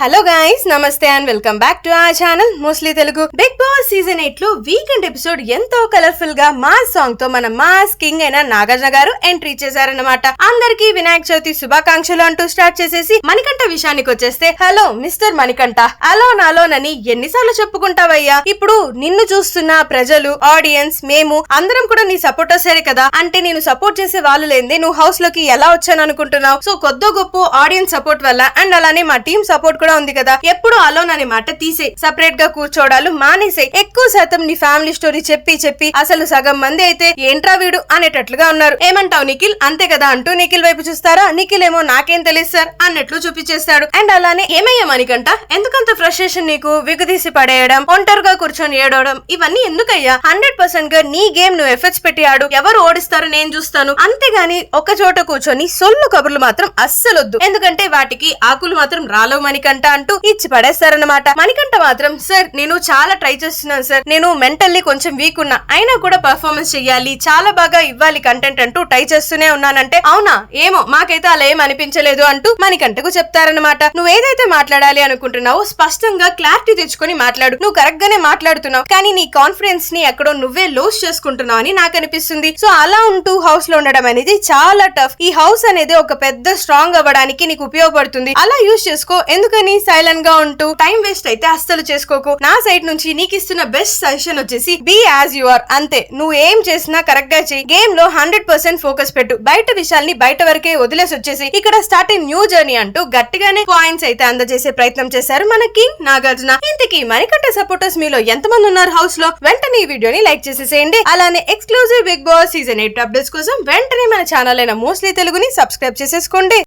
Hello guys, నమస్తే and welcome back to our channel mostly Telugu. Big boss season 8 లో weekend episode ఎంతో colourful గా mass song తో మన మాస్ కింగ్ అయిన నాగార్జున గారు ఎంట్రీ చేశారన్నమాట. అందరికీ వినాయక చవితి శుభాకాంక్షలు అంటూ స్టార్ట్ చేసేసి మణికంఠ విషయానికి వచ్చేస్తే, hello mister Manikanta, alone alone అని ఎన్నిసార్లు చెప్పుకుంటావయ్యా? ఇప్పుడు నిన్ను చూస్తున్న ప్రజలు, ఆడియన్స్, మేము అందరం కూడా నీ సపోర్టర్సే కదా. అంటే నేను సపోర్ట్ చేసే వాళ్ళు లేదే నువ్వు హౌస్ లోకి ఎలా వచ్చాను అనుకుంటున్నావు? సో కొద్దో గొప్ప ఆడియన్స్ సపోర్ట్ వల్ల అండ్ అలానే మా టీం సపోర్ట్ కూడా ఉంది కదా. ఎప్పుడు అలోన్ అనే మాట తీసే, సపరేట్ గా కూర్చోడాలు మానేసే. ఎక్కువ శాతం నీ ఫ్యామిలీ స్టోరీ చెప్పి అసలు సగం మంది అయితే ఏంట్రా వీడు అనేటట్లుగా ఉన్నారు. ఏమంటావు నిఖిల్? అంతే కదా అంటూ నిఖిల్ వైపు చూస్తారా, నిఖిల్ ఏమో నాకేం తెలుసు సార్ అన్నట్లు చూపించేస్తాడు. అండ్ అలానే ఏమయ్యా మణికంఠ, ఎందుకంత ఫ్రస్ట్రేషన్ నీకు? విగుదీసి పడేయడం, ఒంటరిగా కూర్చొని ఏడవడం, ఇవన్నీ ఎందుకయ్యా? 100% గా నీ గేమ్ నువ్వు ఎఫర్ట్స్ పెట్టి ఆడు, ఎవరు ఓడిస్తారో నేను చూస్తాను. అంతేగాని ఒక చోట కూర్చొని సొల్లు కబుర్లు మాత్రం అస్సలొద్దు. ఎందుకంటే వాటికి ఆకులు మాత్రం రాలవు మణికంఠ అంటూ ఇచ్చి పడేస్తారన్నమాట. మణికంఠ మాత్రం, సార్ నేను చాలా ట్రై చేస్తున్నాను సార్, నేను మెంటల్లీ కొంచెం వీక్ ఉన్నా, అయినా కూడా పర్ఫార్మెన్స్ చెయ్యాలి, చాలా బాగా ఇవ్వాలి కంటెంట్ అంటూ ట్రై చేస్తూనే ఉన్నానంటే, అవునా ఏమో మాకైతే అలా ఏం అనిపించలేదు అంటూ మణికంఠకు చెప్తారన్నమాట. నువ్వు ఏదైతే మాట్లాడాలి అనుకుంటున్నావో స్పష్టంగా క్లారిటీ తెచ్చుకొని మాట్లాడు. నువ్వు కరెక్ట్ గానే మాట్లాడుతున్నావు, కానీ నీ కాన్ఫిడెన్స్ ని ఎక్కడో నువ్వే లోస్ చేసుకుంటున్నావు అని నాకు అనిపిస్తుంది. సో అలా ఉంటూ హౌస్ లో ఉండడం అనేది చాలా టఫ్. ఈ హౌస్ అనేది ఒక పెద్ద స్ట్రాంగ్ అవ్వడానికి నీకు ఉపయోగపడుతుంది, అలా యూజ్ చేసుకో. ఎందుకని సైలెంట్ గా ఉంటూ టైం వేస్ట్ అయితే అస్సలు చేసుకోకు. నా సైడ్ నుంచి నీకు ఇస్తున్న బెస్ట్ సజెషన్ వచ్చేసి బీ యాజ్ యు ఆర్. అంతే, నువ్వు ఏం చేసినా కరెక్ట్ గా చెయ్యి. గేమ్ లో 100% ఫోకస్ పెట్టు. బయట విషయాల్ని బయట వరకే వదిలేసి వచ్చేసి ఇక్కడ స్టార్ట్ న్యూ జర్నీ అంటూ గట్టిగానే పాయింట్స్ అయితే అందజేసే ప్రయత్నం చేశారు మన కింగ్ నాగార్జున. ఇంతకీ మణికంఠ సపోర్టర్స్ మీలో ఎంతమంది ఉన్నారు హౌస్ లో? వెంటనే ఈ వీడియోని లైక్ చేసేసేయండి. అలానే exclusive big boss season 8 updates కోసం వెంటనే మన ఛానల్ అయిన మోస్ట్లీ తెలుగుని సబ్స్క్రైబ్ చేసేసుకోండి.